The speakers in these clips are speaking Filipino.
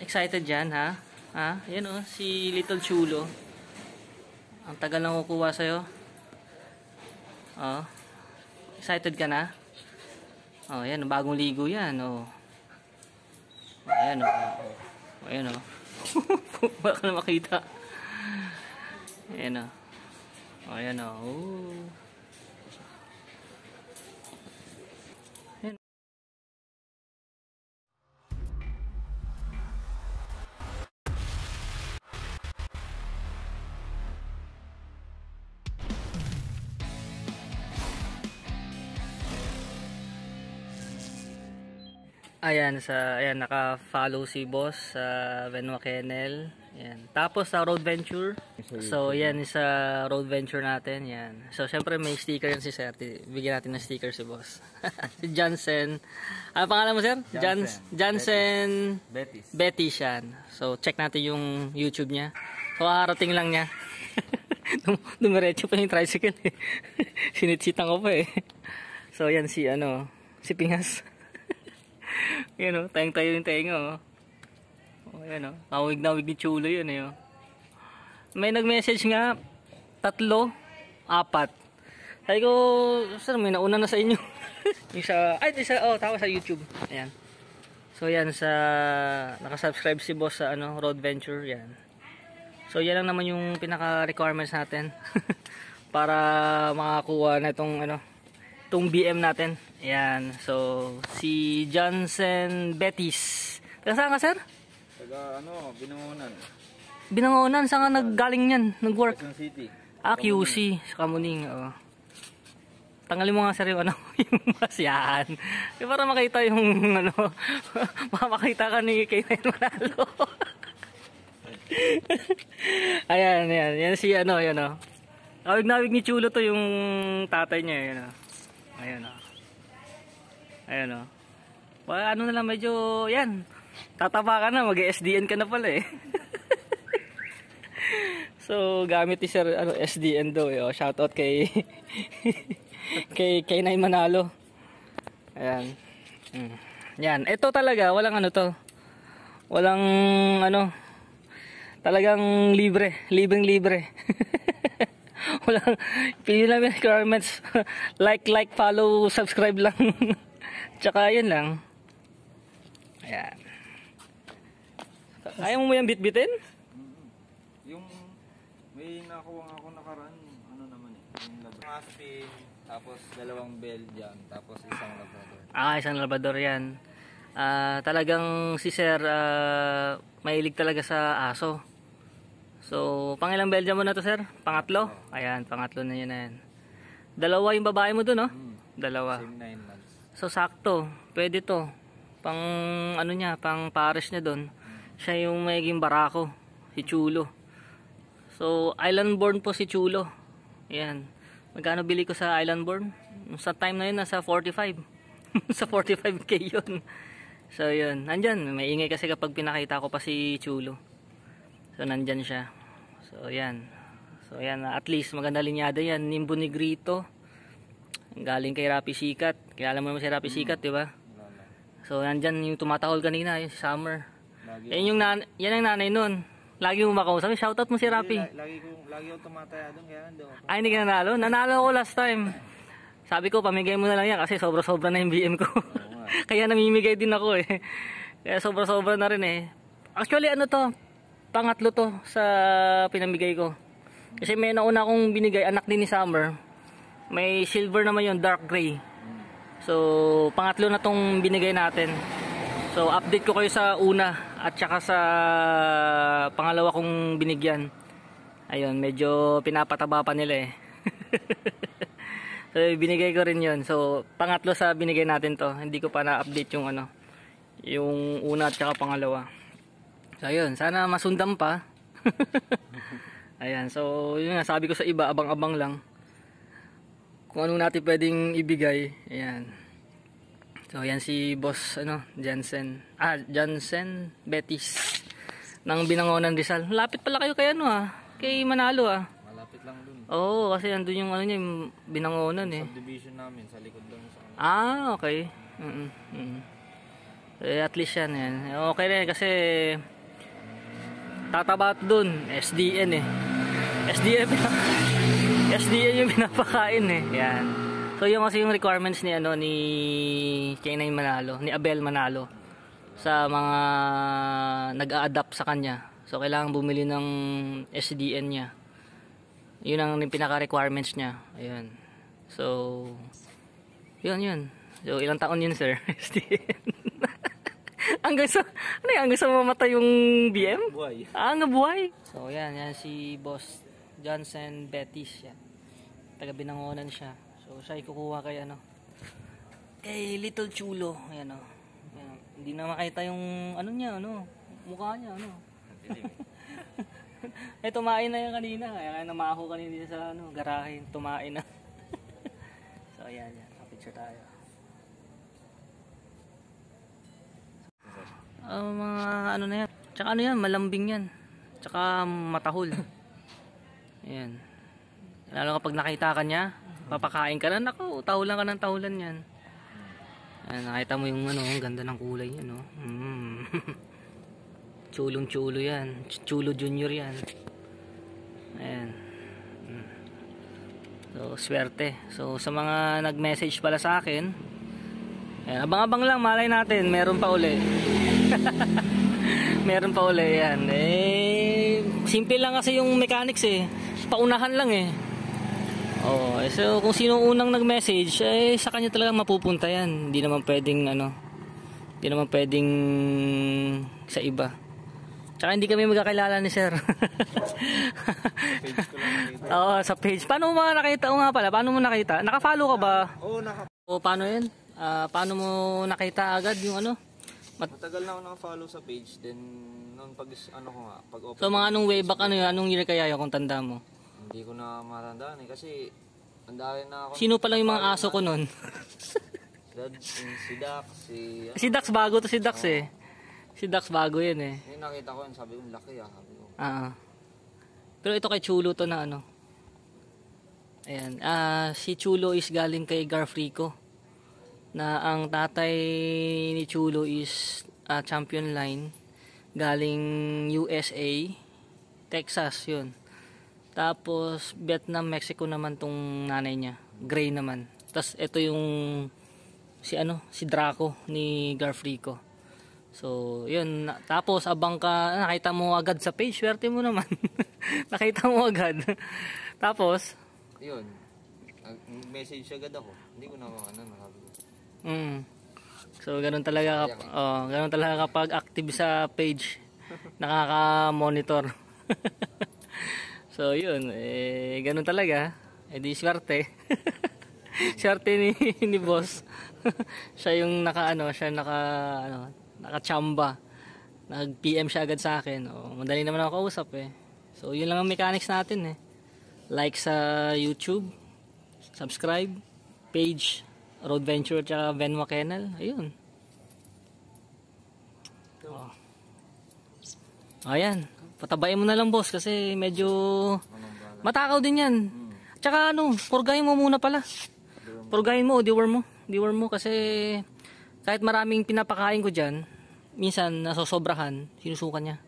Excited dyan, ha? Ha? Yan o, si Little Chulo. Ang tagal na kukuha sa'yo. Oh. Excited ka na? Oh, yan. Bagong ligo yan, oh. Ayan, oh. Ayan, oh. Wala ka na makita. Ayan, oh. Ayan, oh. Oh. Ayan, naka-follow si boss sa Benoit Kennel. Ayan. Tapos sa Road Venture. So, yan sa Road Venture natin. Yan. So, syempre may sticker yan si sir. Bigyan natin ng sticker si boss. Si Johnson. Ano pangalan mo, sir? Johnson Betis yan. So, check natin yung YouTube niya. So, harating lang niya. Dumiretso pa yung tricycle eh. Sinitsitan ko pa eh. So, yan si Pingas. Yan o, tayong tayo yung tenga o. O yan o, kawig na wig ni Chulo yun eh o. May nag-message nga, 3, 4. Sabi ko, sir, may nauna na sa inyo. Tapos sa YouTube. Ayan. So yan nakasubscribe si boss sa Road Venture, yan. So yan lang naman yung pinaka-requirements natin. Para makakuha na itong BM natin. Ayan. So, si Johnson Betis. Taga saan ka, sir? Taga Binangonan. Binangonan? Saan ka naggaling yan? Nag-work? Quezon City. QC. Sa Kamuning. Oh. Tanggalin mo nga, sir, yung yung masyahan. Para makita yung makakita ka ni Kainay Manalo. Ayan. Yan si yan o. Kawig-nawig ni Chulo to yung tatay niya. Yan o. Ayan o. Ayan o. Na lang medyo, yan. Tataba ka na, mag-SDN ka na pala eh. So, gamit ni sir, SDN daw eh. Shoutout kay kay Nay Manalo. Ayan. Yan. Ito talaga, walang walang talagang libre. Libreng-libre. Walang pili lang yung requirements. like, follow, subscribe lang. Tsaka yun lang. Ayan. Ayaw mo yung bitbitin? Yung may nakuha nga ako nakaraan, naman eh. Yung Aspin, tapos 2 Belgian, tapos isang Labrador. Isang Labrador yan. Talagang si sir, mahilig talaga sa aso. So, pangilang Belgian mo na to, sir? Pangatlo? Ayan, pangatlo na yun na yan. 2 yung babae mo dun, no? 2. Same 9 months. So, sakto. Pwede to. Pang, pang pares niya dun. Siya yung magiging barako. Si Chulo. So, island born po si Chulo. Ayan. Magkano bili ko sa island born? Sa time na yun, nasa 45. Sa 45k yun. So, yun. Nandyan. May ingay kasi kapag pinakita ko pa si Chulo. So, nandyan siya. So, yan. So, yan. At least, maganda linyada yan. Nimbo Negrito. Galing kay Rapi Sikat. Kaya alam mo naman si Rapi Sikat, di ba? So, nandyan yung tumatahol kanina. Yung si Summer. Yan ang nanay nun. Lagi mo makausap. Shoutout mo si Rapi. Lagi ko tumataya doon. Kaya nandun ako. Ay, hindi ka nanalo? Nanalo ako last time. Sabi ko, pamigay mo na lang yan. Kasi sobra-sobra na yung BM ko. Kaya namimigay din ako eh. Kaya sobra-sobra na rin eh. Actually, pangatlo to sa pinamigay ko. Kasi may nauna akong binigay, anak din ni Summer. May silver naman yung dark gray. So, pangatlo na tong binigay natin. So, update ko kayo sa una at saka sa pangalawa kong binigyan. Ayun, medyo pinapataba pa nila eh. So, binigay ko rin yun. So, pangatlo sa binigay natin to. Hindi ko pa na-update yung yung una at saka pangalawa. So, ayun. Sana masundan pa. Ayan. So, yun nga. Sabi ko sa iba, abang-abang lang. Kung ano natin pwedeng ibigay. Ayan. So, ayan si boss, Johnson Betis. Ng Binangonan Rizal. Lapit pala kayo kay kay Manalo Malapit lang dun. Oo, kasi andun yung yung Binangonan eh. Subdivision namin, sa likod lang sa Okay. At least yan. Okay na yan kasi tatabat dun. SDN eh. SDN yung pinapakain eh. Yan. So yung kasi yung requirements ni K9 Manalo, ni Abel Manalo sa mga nag-a-adapt sa kanya. So kailangan bumili ng SDN niya. Yun ang pinaka-requirements niya. Ayun. So yun. So ilang taon yun, sir? SDN. hanggang sa mamatay yung BM? Buhay. Hanggang buhay. So yan si Boss Johnson Betis yan. Taga Binangonan siya. So siya ikukuha kay Little Chulo. Ayan o. Ayan. Hindi na makita yung mukha niya tumain na yan kanina. Kaya namaho kanina sa garahe. Tumain na. So ayan. Picture tayo. Mga na yan. Tsaka yan, malambing yan. Tsaka matahol. Ayan. Lalo kapag nakita ka niya, papakain ka na, naku, tahulan ka ng tahulan yan. Ayan, nakita mo yung ang ganda ng kulay yan, Chulong-chulo yan. Chulo Junior yan. Ayan. So, swerte. So, sa mga nag-message pala sa akin, ayan, abang-abang lang, malay natin, meron pa uli. Meron pa uli yan. Simple lang kasi yung mechanics paunahan lang so kung sino unang nag-message sa kanya talaga mapupunta yan. Hindi naman pwedeng sa iba. Tsaka hindi kami magkakilala ni sir. Page ko lang nakita. Oo, sa page. Paano mo nakita? O nga pala, paano mo nakita? Naka-follow ka ba? Oo, O paano yun? Paano mo nakita agad yung matagal na ako naka-follow sa page, then noon pag open. So mga anong way back anong year kaya kung tanda mo? Hindi ko na matandaan kasi ang dami na ako. Sino pa lang yung mga aso ko noon? Si Dax, si Dax bago to si Dax Si Dax bago yan Yung nakita ko yun, sabi ko laki sabi ko. Pero ito kay Chulo to na Ayan, si Chulo is galing kay Garfrico. Na ang tatay ni Chulo is champion line galing USA, Texas yun. Tapos Vietnam, Mexico naman tong nanay niya, gray naman. Tapos ito yung si Draco ni Garfrico. So yun, tapos abang ka, nakita mo agad sa page, swerte mo naman. Nakita mo agad. Tapos yun, message agad ako, hindi ko na sabi ko. So ganun talaga kapag active sa page, nakaka-monitor. So yun, ganun talaga. Di swerte. Swerte ni boss. Siya yung naka-chamba. Nag-PM siya agad sa akin. Madali naman ako kausap So yun lang ang mechanics natin Like sa YouTube, subscribe, page Road Venture at Venwa Kennel. Ayun. Ayan. Patabayin mo na lang boss kasi medyo matakaw din yan. Tsaka purgahin mo muna pala. Purgahin mo, deworm mo kasi kahit maraming pinapakain ko dyan, minsan nasosobrahan, sinusukan niya.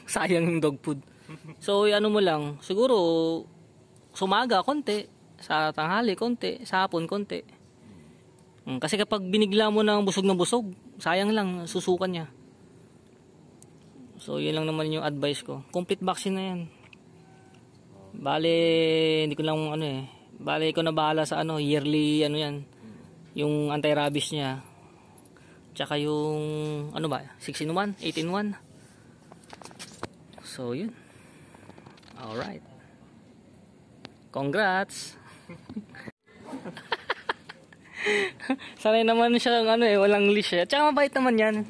Sayang yung dog food. So mo lang, siguro sumaga konti, sa tanghali konti, sa hapon konti. Kasi kapag binigla mo ng busog, sayang lang, susukan niya. So, yun lang naman yung advice ko. Complete vaccine na yan. Bale, hindi ko lang bale ko na bahala sa yearly yan. Yung anti-rabies niya. Tsaka yung 6-in-1, 8-in-1. So, yun. Alright. Congrats. Sanay naman siya walang leash Tsaka mabait naman yan.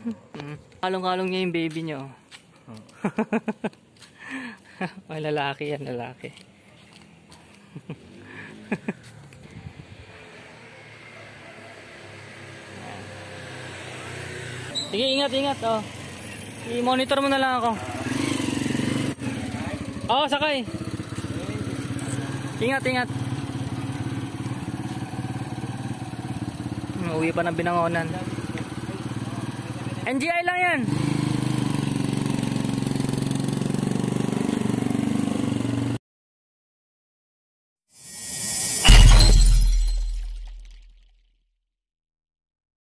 Kalong-kalong niya yung baby niya May lalaki yan, lalaki. Sige, ingat. I-monitor mo na lang ako. Sakay. Ingat. Uwi pa ng Binangonan. NGI lang yan.